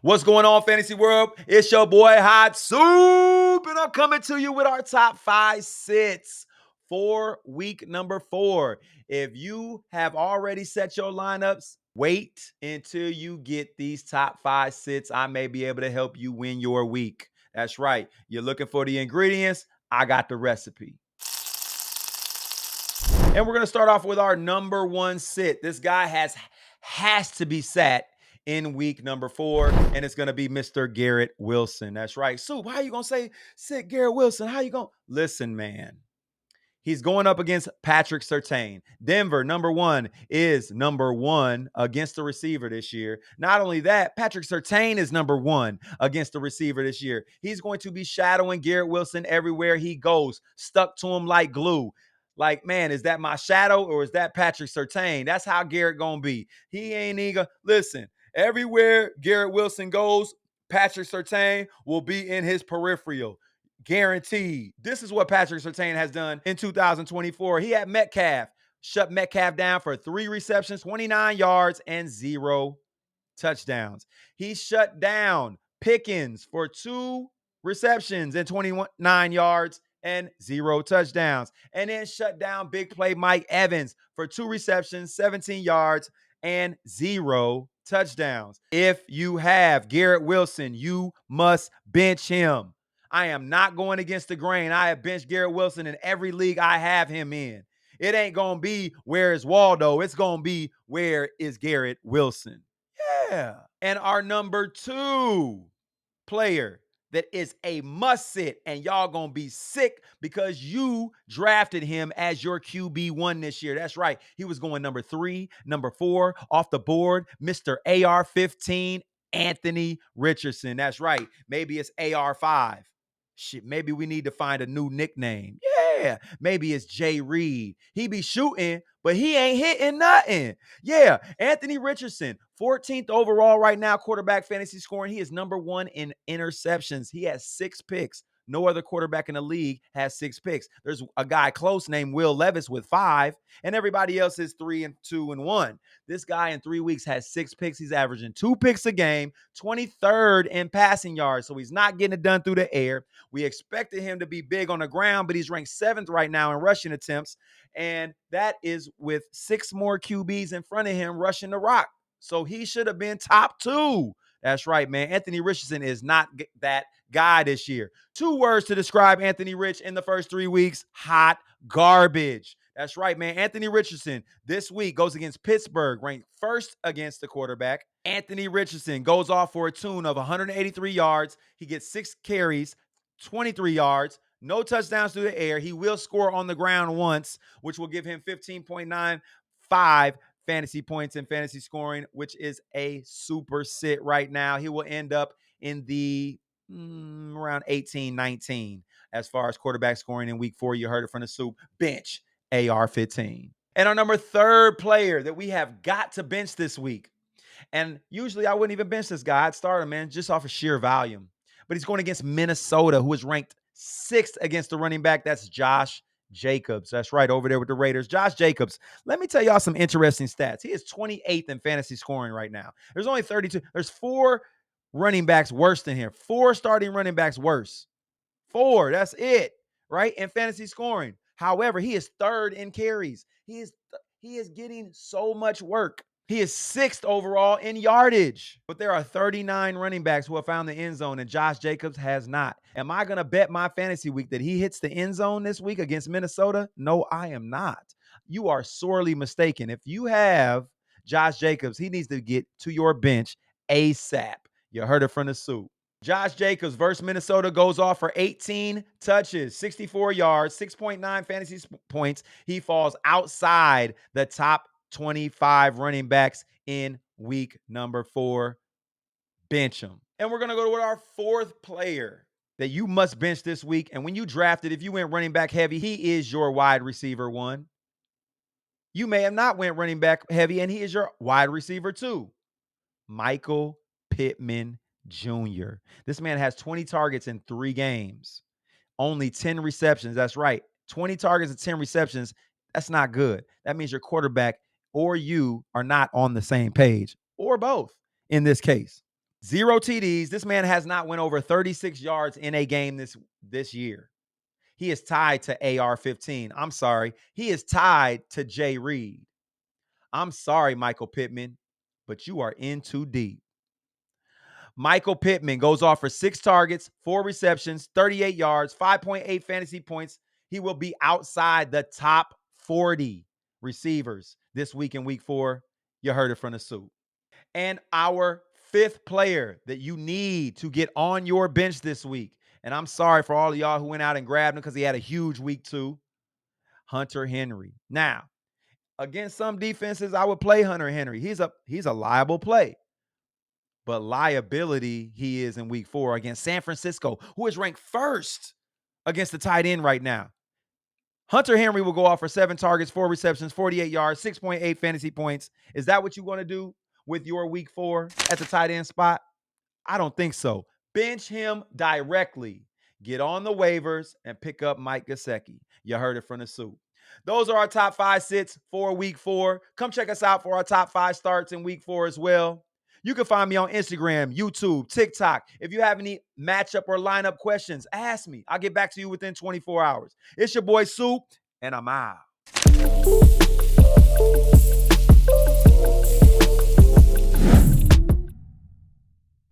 What's going on, Fantasy World? It's your boy Hot Soup, and I'm coming to you with our top 5 sits for week number 4. If you have already set your lineups, wait until you get these top 5 sits. I may be able to help you win your week. That's right. You're looking for the ingredients. I got the recipe. And we're going to start off with our number 1 sit. This guy has to be sat in week number 4, and it's going to be Mr. Garrett Wilson. That's right. Soup, how you going to say sit Garrett Wilson? How you going to? Listen, man. He's going up against Patrick Surtain. Denver, number 1, is number 1 against the receiver this year. Not only that, Patrick Surtain is number 1 against the receiver this year. He's going to be shadowing Garrett Wilson everywhere he goes, stuck to him like glue. Like, man, is that my shadow or is that Patrick Surtain? That's how Garrett gonna be. He ain't eager. Listen, everywhere Garrett Wilson goes, Patrick Surtain will be in his peripheral. Guaranteed. This is what Patrick Surtain has done in 2024. He had Metcalf, shut Metcalf down for 3 receptions, 29 yards, and 0 touchdowns. He shut down Pickens for 2 receptions and 29 yards and 0 touchdowns. And then shut down big play Mike Evans for 2 receptions, 17 yards, and 0 touchdowns. If you have Garrett Wilson, you must bench him. I am not going against the grain. I have benched Garrett Wilson in every league I have him in. It ain't going to be where is Waldo. It's going to be where is Garrett Wilson. Yeah. And our number 2 player that is a must sit, and y'all gonna be sick because you drafted him as your QB1 this year. That's right. He was going number 3, number 4 off the board, Mr. AR-15, Anthony Richardson. That's right. Maybe it's AR-5. Shit, maybe we need to find a new nickname. Yeah, maybe it's Jay Reed. He be shooting, but he ain't hitting nothing. Yeah, Anthony Richardson, 14th overall right now, quarterback fantasy scoring. He is number 1 in interceptions. He has 6 picks. No other quarterback in the league has 6 picks. There's a guy close named Will Levis with 5, and everybody else is 3 and 2 and 1. This guy in 3 weeks has 6 picks. He's averaging 2 picks a game, 23rd in passing yards, so he's not getting it done through the air. We expected him to be big on the ground, but he's ranked 7th right now in rushing attempts, and that is with 6 more QBs in front of him rushing the rock. So he should have been top 2. That's right, man. Anthony Richardson is not that guy this year. 2 words to describe Anthony Rich in the first 3 weeks: hot garbage. That's right, man. Anthony Richardson this week goes against Pittsburgh, ranked 1st against the quarterback. Anthony Richardson goes off for a tune of 183 yards. He gets 6 carries, 23 yards, no touchdowns through the air. He will score on the ground once, which will give him 15.95 fantasy points in fantasy scoring, which is a super sit right now. He will end up in the around 18, 19 as far as quarterback scoring in week 4. You heard it from the soup. Bench AR-15. And our number 3rd player that we have got to bench this week. And usually I wouldn't even bench this guy. I'd start him, man, just off of sheer volume. But he's going against Minnesota, who is ranked 6th against the running back. That's Josh Jacobs. That's right, over there with the Raiders. Josh Jacobs. Let me tell y'all some interesting stats. He is 28th in fantasy scoring right now. There's only 32. There's 4 running backs worse than him. 4 starting running backs worse. 4. That's it, right? In fantasy scoring. However, he is 3rd in carries. He is getting so much work. He is 6th overall in yardage. But there are 39 running backs who have found the end zone, and Josh Jacobs has not. Am I going to bet my fantasy week that he hits the end zone this week against Minnesota? No, I am not. You are sorely mistaken. If you have Josh Jacobs, he needs to get to your bench ASAP. You heard it from the soup. Josh Jacobs versus Minnesota goes off for 18 touches, 64 yards, 6.9 fantasy points. He falls outside the top 25 running backs in week number 4. Bench him. And we're going to go to our 4th player that you must bench this week. And when you drafted, if you went running back heavy, he is your wide receiver 1. You may have not went running back heavy, and he is your wide receiver 2. Michael Pittman Jr. This man has 20 targets in 3 games. Only 10 receptions. That's right. 20 targets and 10 receptions. That's not good. That means your quarterback or you are not on the same page, or both in this case. 0 TDs. This man has not went over 36 yards in a game this year. He is tied to AR-15. I'm sorry. He is tied to Jay Reed. I'm sorry, Michael Pittman, but you are in too deep. Michael Pittman goes off for 6 targets, 4 receptions, 38 yards, 5.8 fantasy points. He will be outside the top 40 receivers this week in week 4. You heard it from the soup. And our 5th player that you need to get on your bench this week. And I'm sorry for all of y'all who went out and grabbed him because he had a huge week 2. Hunter Henry. Now, against some defenses, I would play Hunter Henry. He's a liable play. But liability he is in week 4 against San Francisco, who is ranked 1st against the tight end right now. Hunter Henry will go off for 7 targets, 4 receptions, 48 yards, 6.8 fantasy points. Is that what you want to do with your week 4 at the tight end spot? I don't think so. Bench him directly. Get on the waivers and pick up Mike Gesicki. You heard it from the soup. Those are our top 5 sits for week 4. Come check us out for our top 5 starts in week 4 as well. You can find me on Instagram, YouTube, TikTok. If you have any matchup or lineup questions, ask me. I'll get back to you within 24 hours. It's your boy Soup, and I'm out.